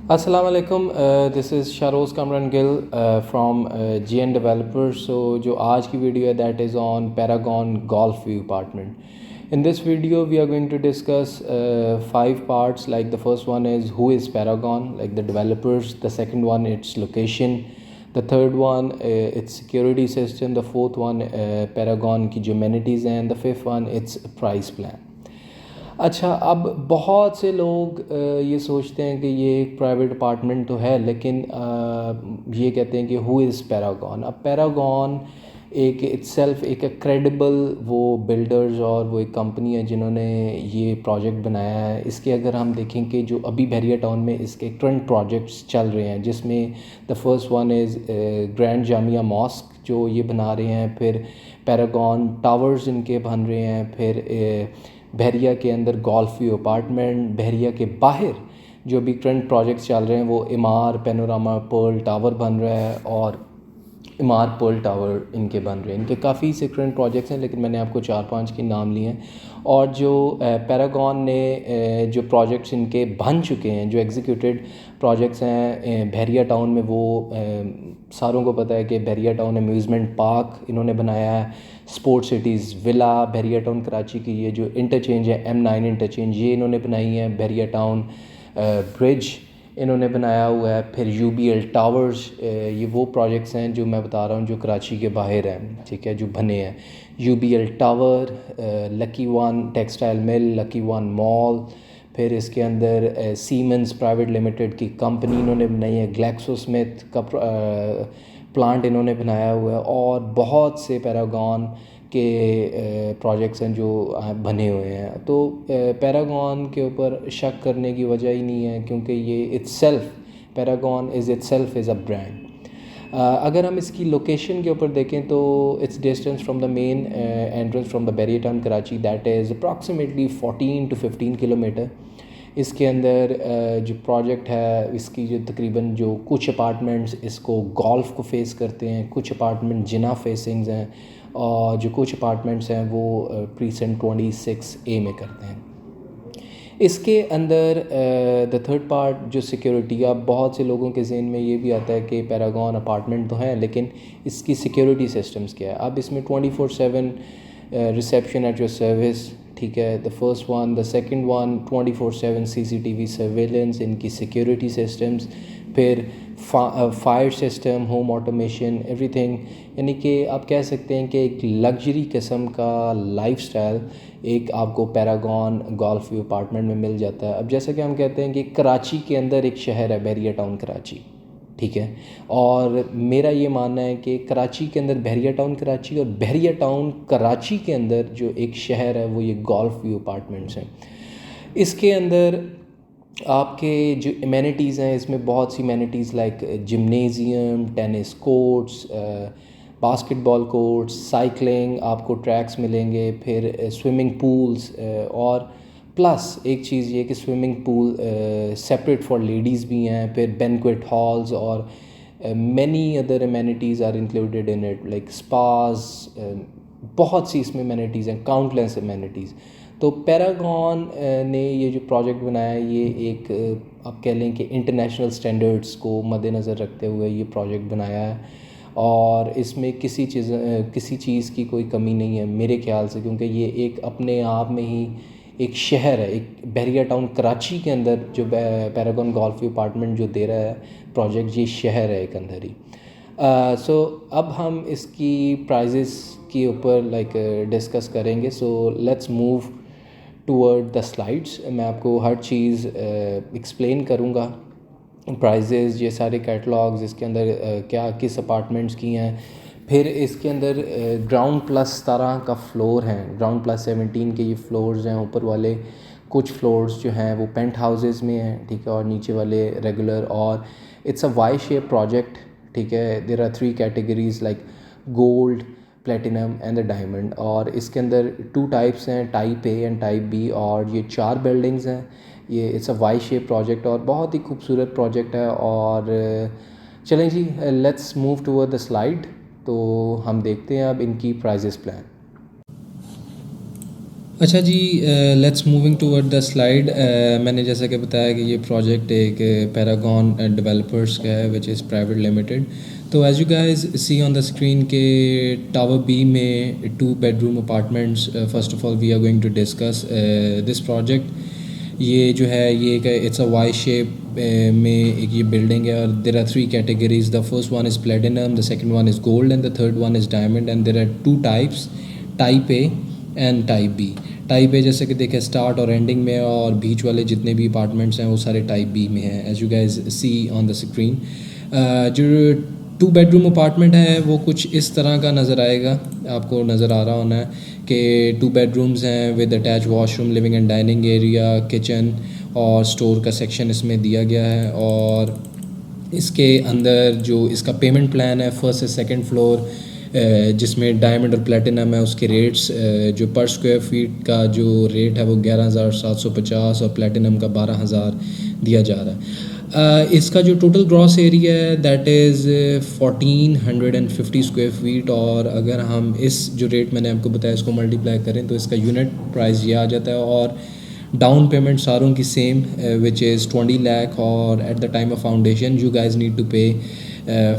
अस्सलाम वालेकुम, this is Sharoz Kamran Gill from GN Developers। So जो आज की वीडियो है that is on Paragon golf view apartment. In this video we are going to discuss 5 parts, like the first one is who is Paragon, like the developers. The second one, its location. The third one, its security system. The fourth one, Paragon की जो amenities हैं. And the fifth one, its price plan. अच्छा, अब बहुत से लोग ये सोचते हैं कि ये एक प्राइवेट अपार्टमेंट तो है, लेकिन ये कहते हैं कि हु इज़ पैरागॉन। अब पैरागॉन एक इट्सेल्फ एक क्रेडिबल वो बिल्डर्स और वो एक कंपनी है जिन्होंने ये प्रोजेक्ट बनाया है। इसके अगर हम देखें कि जो अभी बहरिया टाउन में इसके करंट प्रोजेक्ट्स चल रहे हैं, जिसमें the first one is grand Jamia mosque जो ये बना रहे हैं, फिर पैरागॉन टावर्स इनके बन रहे हैं, फिर बहरिया के अंदर गोल्फ व्यू अपार्टमेंट, बहरिया के बाहर जो भी करंट प्रोजेक्ट्स चल रहे हैं वो इमार पैनोरामा पर्ल टावर बन रहा है और इमार पर्ल टावर इनके बन रहे हैं। इनके काफ़ी से करंट प्रोजेक्ट्स हैं, लेकिन मैंने आपको 4-5 के नाम लिए हैं। और जो पैरागॉन ने जो प्रोजेक्ट्स इनके बन चुके हैं, जो एग्जीक्यूटेड प्रोजेक्ट्स हैं बहरिया टाउन में, वो सारों को पता है कि बहरिया टाउन अम्यूज़मेंट पार्क इन्होंने बनाया है, स्पोर्ट्स सिटीज़ विला बहरिया टाउन कराची की, ये जो इंटरचेंज है M9 इंटरचेंज ये इन्होंने बनाई है, बहरिया टाउन ब्रिज इन्होंने बनाया हुआ है, फिर UBL टावर्स, ये वो प्रोजेक्ट्स हैं जो मैं बता रहा हूँ जो कराची के बाहर हैं, ठीक है, जो बने हैं। UBL tower, lucky one textile mill, lucky one mall, फिर इसके अंदर सीमेंस प्राइवेट लिमिटेड की कंपनी इन्होंने बनाई है, ग्लैक्सोस्मिथ का प्लांट इन्होंने बनाया हुआ है, और बहुत से पैरागॉन के प्रोजेक्ट्स हैं जो बने हुए हैं। तो पैरागॉन के ऊपर शक करने की वजह ही नहीं है, क्योंकि ये itself Paragon is a brand. अगर हम इसकी लोकेशन के ऊपर देखें तो it's distance from the main entrance from the Bahria town Karachi that is approximately 14 to 15 kilometre. इसके अंदर जो प्रोजेक्ट है इसकी जो तकरीबन जो कुछ अपार्टमेंट्स इसको गोल्फ को फेस करते हैं, कुछ अपार्टमेंट जिना फेसिंग्स हैं, और जो कुछ अपार्टमेंट्स हैं वो प्रीसेंट 26A में करते हैं। इसके अंदर द थर्ड पार्ट जो सिक्योरिटी, अब बहुत से लोगों के जहन में ये भी आता है कि पैरागॉन अपार्टमेंट तो हैं, लेकिन इसकी सिक्योरिटी सिस्टम्स क्या है। अब इसमें 24/7 रिसेप्शन एट योर सर्विस, ठीक है, the first one. The second one 24/7 CCTV surveillance, इनकी सिक्योरिटी सिस्टम्स, फिर fire system, home automation, everything. यानी कि आप कह सकते हैं कि एक लग्जरी किस्म का लाइफस्टाइल एक आपको पैरागॉन गोल्फ व्यू अपार्टमेंट में मिल जाता है। अब जैसा कि हम कहते हैं कि कराची के अंदर एक शहर है बहरिया टाउन कराची, ठीक है, और मेरा ये मानना है कि कराची के अंदर बहरिया टाउन कराची और बहरिया टाउन कराची के अंदर जो एक शहर है वो ये गोल्फ व्यू अपार्टमेंट्स हैं। इसके अंदर आपके जो एमेनिटीज़ हैं इसमें बहुत सी amenities like gymnasium, tennis courts, basketball courts, cycling, आपको ट्रैक्स मिलेंगे, फिर स्विमिंग पूल्स, और प्लस एक चीज़ ये कि swimming pool separate for ladies भी हैं, फिर बैंक्वेट हॉल्स, और many other amenities are included in it like spas. बहुत सी इसमें एमेनिटीज़ हैं, काउंटलेस एमेनिटीज़। तो पैरागॉन ने ये जो प्रोजेक्ट बनाया है ये एक आप कह लें कि इंटरनेशनल स्टैंडर्ड्स को मद्देनज़र रखते हुए ये प्रोजेक्ट बनाया है, और इसमें किसी चीज़ की कोई कमी नहीं है मेरे ख्याल से, क्योंकि ये एक अपने आप में ही एक शहर है। एक बहरिया टाउन कराची के अंदर जो पैरागॉन गोल्फ व्यू अपार्टमेंट जो दे रहा है प्रोजेक्ट, ये शहर है एक अंदर ही। सो अब हम इसकी प्राइजेस के ऊपर डिस्कस करेंगे। So let's move toward the slides. मैं आपको हर चीज़ एक्सप्लेन करूँगा, प्राइजेज़, ये सारे कैटलॉग्स, इसके अंदर क्या किस अपार्टमेंट्स की हैं। फिर इसके अंदर ग्राउंड प्लस 17 का फ्लोर हैं, ग्राउंड प्लस 17 के ये फ्लोर्स हैं। ऊपर वाले कुछ फ्लोर्स जो हैं वो पेंट हाउसेज़ में हैं, ठीक है, और नीचे वाले रेगुलर। और it's a Y shape project, ठीक है। There are 3 categories like gold, platinum and the diamond, और इसके अंदर 2 टाइप्स हैं, type A and type B, और ये 4 बिल्डिंग्स हैं। ये it's a Y shape project और बहुत ही खूबसूरत प्रोजेक्ट है। और चलें जी, let's move toward the slide. तो हम देखते हैं अब इनकी प्राइजेस प्लान। अच्छा जी, let's moving toward the slide. मैंने जैसा कि बताया कि ये प्रोजेक्ट एक पैरागॉन डेवलपर्स का है विच इज़ प्राइवेट लिमिटेड। तो as you guys see on the screen के टावर बी में 2 bedroom apartments, first of all we are going to discuss this project. ये जो है ये एक इट्स अ वाई शेप में एक ये बिल्डिंग है, और there are 3 categories. The first one is platinum, the second one is gold and the third one is diamond, and there are 2 types, type A and type B. Type A जैसे कि देखें start और ending में, और बीच वाले जितने भी apartments हैं वो सारे टाइप बी में हैं, as you guys see on the screen. जो 2 बेडरूम अपार्टमेंट है वो कुछ इस तरह का नज़र आएगा, आपको नज़र आ रहा होना है कि 2 बेडरूम्स हैं with attach washroom, living and dining area, kitchen और स्टोर का सेक्शन इसमें दिया गया है। और इसके अंदर जो इसका पेमेंट प्लान है, फर्स्ट से सेकंड फ्लोर, जिसमें डायमंड और प्लेटिनम है, उसके रेट्स जो पर स्क्वायर फीट का जो रेट है वो 11,750 और प्लेटिनम का 12,000 दिया जा रहा है। इसका जो टोटल ग्रॉस एरिया है दैट इज़ 1450 स्क्वायर फीट, और अगर हम इस जो रेट मैंने आपको बताया इसको मल्टीप्लाई करें तो इसका यूनिट प्राइस ये आ जाता है। और डाउन पेमेंट सारों की सेम विच इज़ 20 लाख, और at the time of foundation you guys need to pay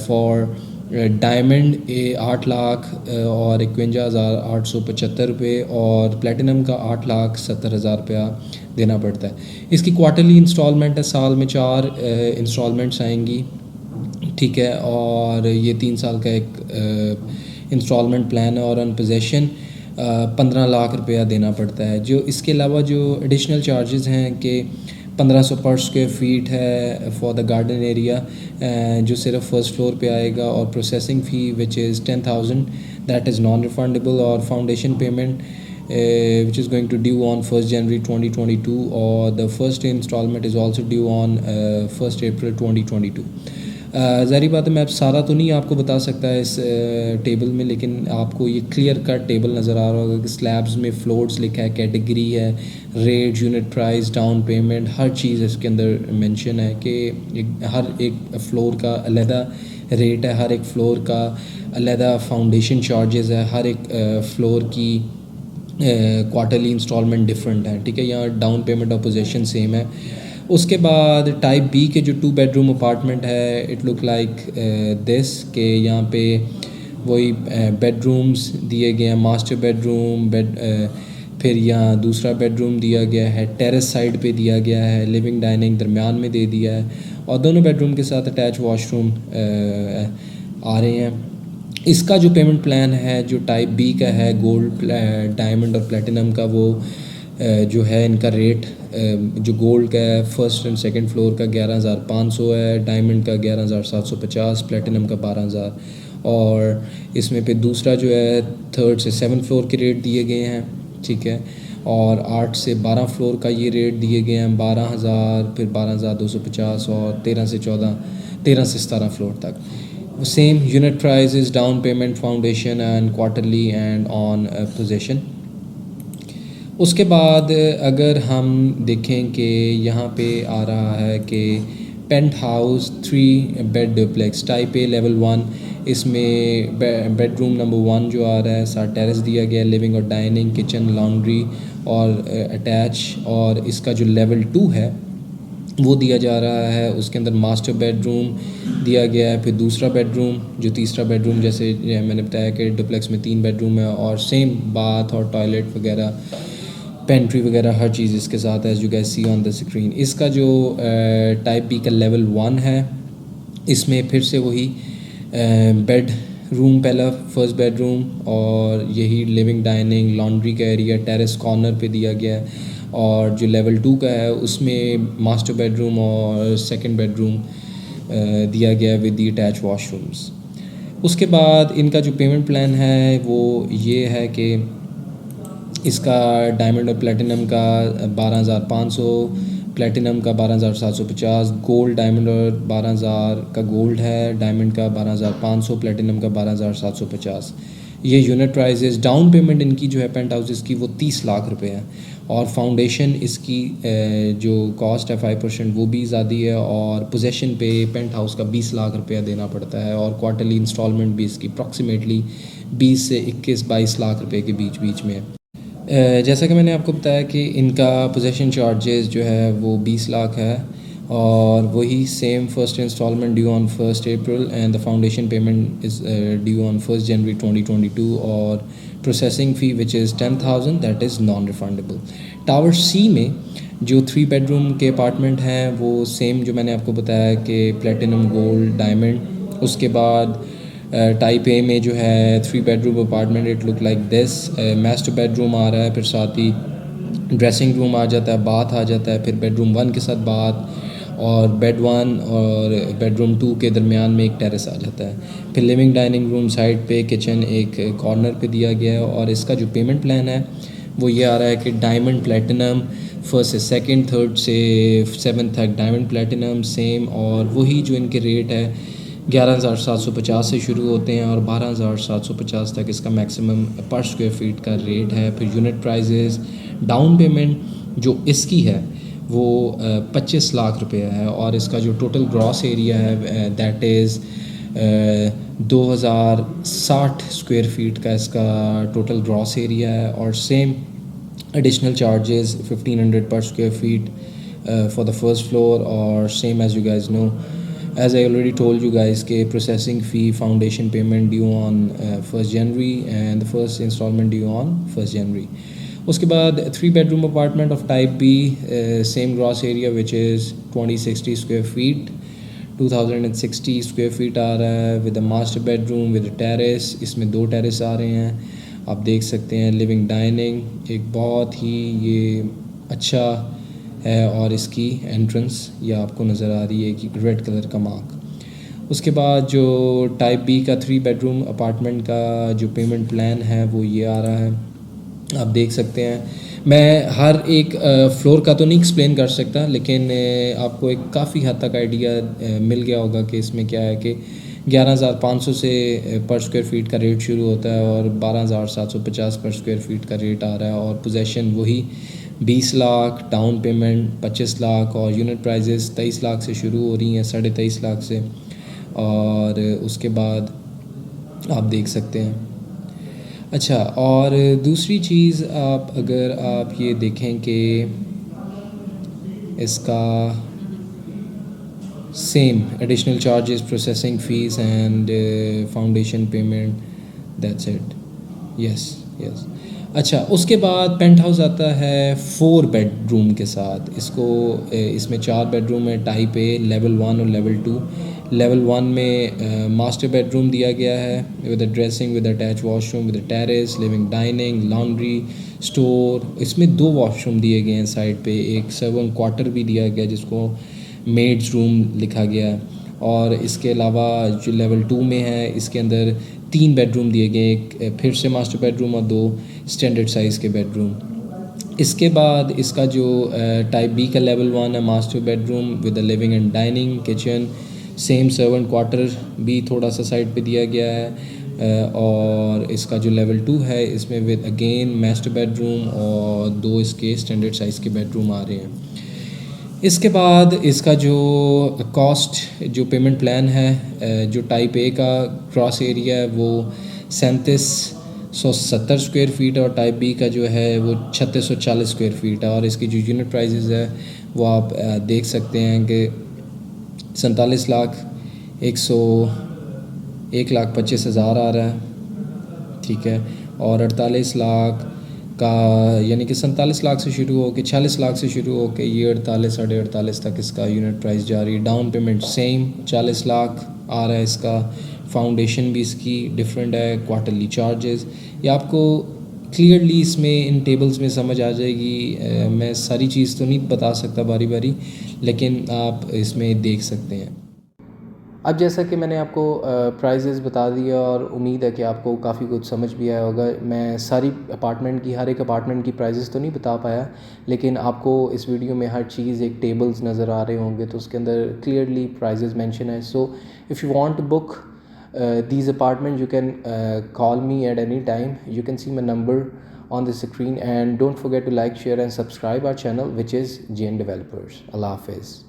for diamond 8 lakh और 51,875 रुपये, और प्लेटिनम का 8,70,000 रुपया देना पड़ता है। इसकी क्वार्टरली इंस्टॉलमेंट है, साल में 4 इंस्टॉलमेंट्स आएंगी, ठीक है। और ये 3 साल का एक इंस्टॉलमेंट प्लान है, और ऑन पोजेशन 15 लाख रुपया देना पड़ता है। जो इसके अलावा जो एडिशनल चार्जेस हैं कि 1500 पर स्क्वायर फीट है फॉर द गार्डन एरिया, जो सिर्फ फर्स्ट फ्लोर पे आएगा, और processing fee which is 10,000 that is non refundable, और foundation payment which is going to due on 1st January 2022, or the first installment is also due on 1st April 2022। ज़ाहिर बात है मैं अब सारा तो नहीं आपको बता सकता है इस टेबल में, लेकिन आपको ये क्लियर कट टेबल नज़र आ रहा होगा कि स्लैब्स में फ्लोर्स लिखा है, कैटेगरी है, rate, unit price, down payment, हर चीज़ इसके अंदर मेंशन है कि हर एक फ्लोर का अलहदा रेट है, हर एक फ्लोर का अलहदा फाउंडेशन चार्जेस है, हर एक फ्लोर की क्वार्टरली इंस्टॉलमेंट डिफरेंट है, ठीक है। यहाँ डाउन पेमेंट और पोजेशन सेम है। उसके बाद टाइप बी के जो 2 बेडरूम अपार्टमेंट है, इट लुक लाइक दिस के यहाँ पे वही बेडरूम्स दिए गए हैं, मास्टर बेडरूम फिर यहाँ दूसरा बेडरूम दिया गया है, टेरेस साइड पे दिया गया है, लिविंग डाइनिंग दरमियान में दे दिया है, और दोनों बेडरूम के साथ अटैच वॉशरूम आ रहे हैं। इसका जो पेमेंट प्लान है जो टाइप बी का है, गोल्ड, डायमंड और प्लेटिनम का, वो जो है इनका रेट जो गोल्ड का है फर्स्ट एंड सेकंड फ्लोर का 11,500 है, डायमंड का 11,750, प्लेटिनम का 12,000, और इसमें पे दूसरा जो है थर्ड से 7 फ्लोर के रेट दिए गए हैं, ठीक है। और 8 से 12 फ्लोर का ये रेट दिए गए हैं 12,000, फिर 12,250, और 13 से 17 फ्लोर तक same unit price, down payment, foundation and quarterly and on possession. उसके बाद अगर हम देखें कि यहाँ पे आ रहा है कि penthouse 3 bed duplex type A level 1, इसमें बेडरूम नंबर 1 जो आ रहा है साथ टेरेस दिया गया, लिविंग और डाइनिंग, किचन, लॉन्ड्री और अटैच, और इसका जो लेवल 2 है वो दिया जा रहा है, उसके अंदर मास्टर बेडरूम दिया गया है, फिर दूसरा बेडरूम जो तीसरा बेडरूम, जैसे मैंने बताया कि डुप्लेक्स में 3 बेडरूम है, और सेम बाथ और टॉयलेट वगैरह, पेंट्री वगैरह हर चीज़ इसके साथ है, as you guys see on the screen. इसका जो टाइप बी का लेवल 1 है, इसमें फिर से वही बेड रूम पहला फर्स्ट बेडरूम, और यही लिविंग डाइनिंग, लॉन्ड्री का एरिया, टेरेस कॉर्नर पे दिया गया है, और जो लेवल 2 का है उसमें मास्टर बेडरूम और सेकंड बेडरूम दिया गया विद दी अटैच वॉशरूम्स। उसके बाद इनका जो पेमेंट प्लान है वो ये है कि इसका डायमंड और प्लेटिनम का 12,500, प्लेटिनम का 12,750, गोल्ड डायमंड और 12,000 का गोल्ड है, डायमंड का 12,500, प्लेटिनम का 12,750। ये यूनिट प्राइसेस, डाउन पेमेंट इनकी जो है पेंट हाउसेस की वो 30 लाख रुपए है, और फाउंडेशन इसकी जो कॉस्ट है 5% वो भी ज़्यादा है, और पोजेशन पे पेंट हाउस का 20 लाख रुपया देना पड़ता है, और क्वार्टरली इंस्टॉलमेंट भी इसकी अप्रॉक्सीमेटली 20 से 21-22 लाख रुपए के बीच में है। जैसा कि मैंने आपको बताया कि इनका पोजेसन चार्जेस जो है वो 20 लाख है, और वही same first installment due on 1 April and the foundation payment is due on 1 January 2022, और processing fee which is 10,000 that is non refundable. Tower C में जो 3 बेडरूम के अपार्टमेंट हैं वो सेम जो मैंने आपको बताया कि प्लेटिनम गोल्ड डायमंड, उसके बाद टाइप ए में जो है 3 bedroom apartment it look like this, master bedroom आ रहा है, फिर साथ ही ड्रेसिंग रूम आ जाता है, बाथ आ जाता है, फिर बेडरूम 1 के साथ बाथ, और बेड 1 और बेडरूम 2 के दरमियान में एक टेरेस आ जाता है, फिर लिविंग डाइनिंग रूम साइड पे, किचन एक कॉर्नर पे दिया गया है। और इसका जो पेमेंट प्लान है वो ये आ रहा है कि डायमंड प्लेटिनम फर्स्ट से सेकंड, थर्ड से 7th तक डायमंड प्लेटिनम सेम, और वही जो इनके रेट है 11,750 से शुरू होते हैं और 12,750 तक इसका मैक्सिमम पर स्क्वायर फीट का रेट है। फिर यूनिट प्राइजेस, डाउन पेमेंट जो इसकी है वो 25 लाख रुपए है, और इसका जो टोटल ग्रॉस एरिया है दैट इज़ 2060 स्क्वायर फीट का इसका टोटल ग्रॉस एरिया है। और same additional charges 1500 per square feet for the first floor, or same as you guys know, as I already told you guys के processing fee foundation payment due on 1st January and the first installment due on 1st January। उसके बाद 3 bedroom apartment of type B, same gross area which is 2060 square feet, 2060 square feet आ रहा है with a master bedroom with terrace. इसमें 2 terrace आ रहे हैं, आप देख सकते हैं। लिविंग डाइनिंग एक बहुत ही ये अच्छा है, और इसकी एंट्रेंस ये आपको नज़र आ रही है कि रेड कलर का मार्क। उसके बाद जो टाइप बी का 3 बेडरूम अपार्टमेंट का जो पेमेंट प्लान है वो ये आ रहा है, आप देख सकते हैं। मैं हर एक फ्लोर का तो नहीं एक्सप्लेन कर सकता, लेकिन आपको एक काफ़ी हद तक आइडिया मिल गया होगा कि इसमें क्या है कि 11,500 से पर स्क्वायर फीट का रेट शुरू होता है और 12,750 पर स्क्वायर फीट का रेट आ रहा है, और पोजेसन वही 20 लाख, डाउन पेमेंट 25 लाख, और यूनिट प्राइजेस 23 लाख से शुरू हो रही हैं, 23.5 लाख से। और उसके बाद आप देख सकते हैं। अच्छा, और दूसरी चीज़ अगर आप ये देखें कि इसका same additional charges, processing fees and foundation payment, that's it. Yes yes. अच्छा, उसके बाद पेंट हाउस आता है 4 बेडरूम के साथ। इसमें 4 बेडरूम है, टाइप ए, लेवल 1 और लेवल 2। लेवल 1 में मास्टर बेडरूम दिया गया है with a dressing, with attach washroom, with a terrace, living dining, laundry, store. इसमें 2 वॉशरूम दिए गए हैं साइड पे, एक सर्वेंट क्वार्टर भी दिया गया जिसको मेड्स रूम लिखा गया है। और इसके अलावा जो लेवल 2 में है इसके अंदर 3 बेडरूम दिए गए, एक फिर से मास्टर बेडरूम और 2 स्टैंडर्ड साइज़ के बेडरूम। इसके बाद इसका जो टाइप बी का लेवल 1 है, master bedroom with a living and dining, kitchen, same servant quarter भी थोड़ा सा साइड पे दिया गया है। और इसका जो लेवल 2 है इसमें विद अगेन मास्टर बेडरूम और 2 इसके स्टैंडर्ड साइज़ के बेडरूम आ रहे हैं। इसके बाद इसका जो कॉस्ट, जो पेमेंट प्लान है, जो टाइप ए का क्रॉस एरिया है वो 3770 स्क्वायर फीट, और टाइप बी का जो है वो 3640 स्क्वायर फीट है। और इसकी जो यूनिट प्राइसेस है वो आप देख सकते हैं कि 47 लाख 1,25,000 आ रहा है, ठीक है। और 48 लाख का, यानी कि 47 लाख से शुरू हो के 46 लाख से शुरू हो के ये 48 साढ़े 48 तक इसका यूनिट प्राइस जा रही है। डाउन पेमेंट सेम 40 लाख आ रहा है इसका। फाउंडेशन भी इसकी डिफरेंट है, क्वार्टरली चार्जेस, ये आपको क्लियरली इसमें इन टेबल्स में समझ आ जाएगी। मैं सारी चीज़ तो नहीं बता सकता बारी बारी, लेकिन आप इसमें देख सकते हैं। अब जैसा कि मैंने आपको प्राइजेज़ बता दिया, और उम्मीद है कि आपको काफ़ी कुछ समझ भी आया होगा। मैं सारी अपार्टमेंट की, हर एक अपार्टमेंट की प्राइजेज़ तो नहीं बता पाया, लेकिन आपको इस वीडियो में हर चीज़ एक टेबल्स नज़र आ रहे होंगे, तो उसके अंदर क्लियरली प्राइजेज़ मेंशन है। So if you want to book these apartments you can call me at any time. You can see my number on the screen, and don't forget to like, share and subscribe our channel, which is GN Developers. Allah Hafiz.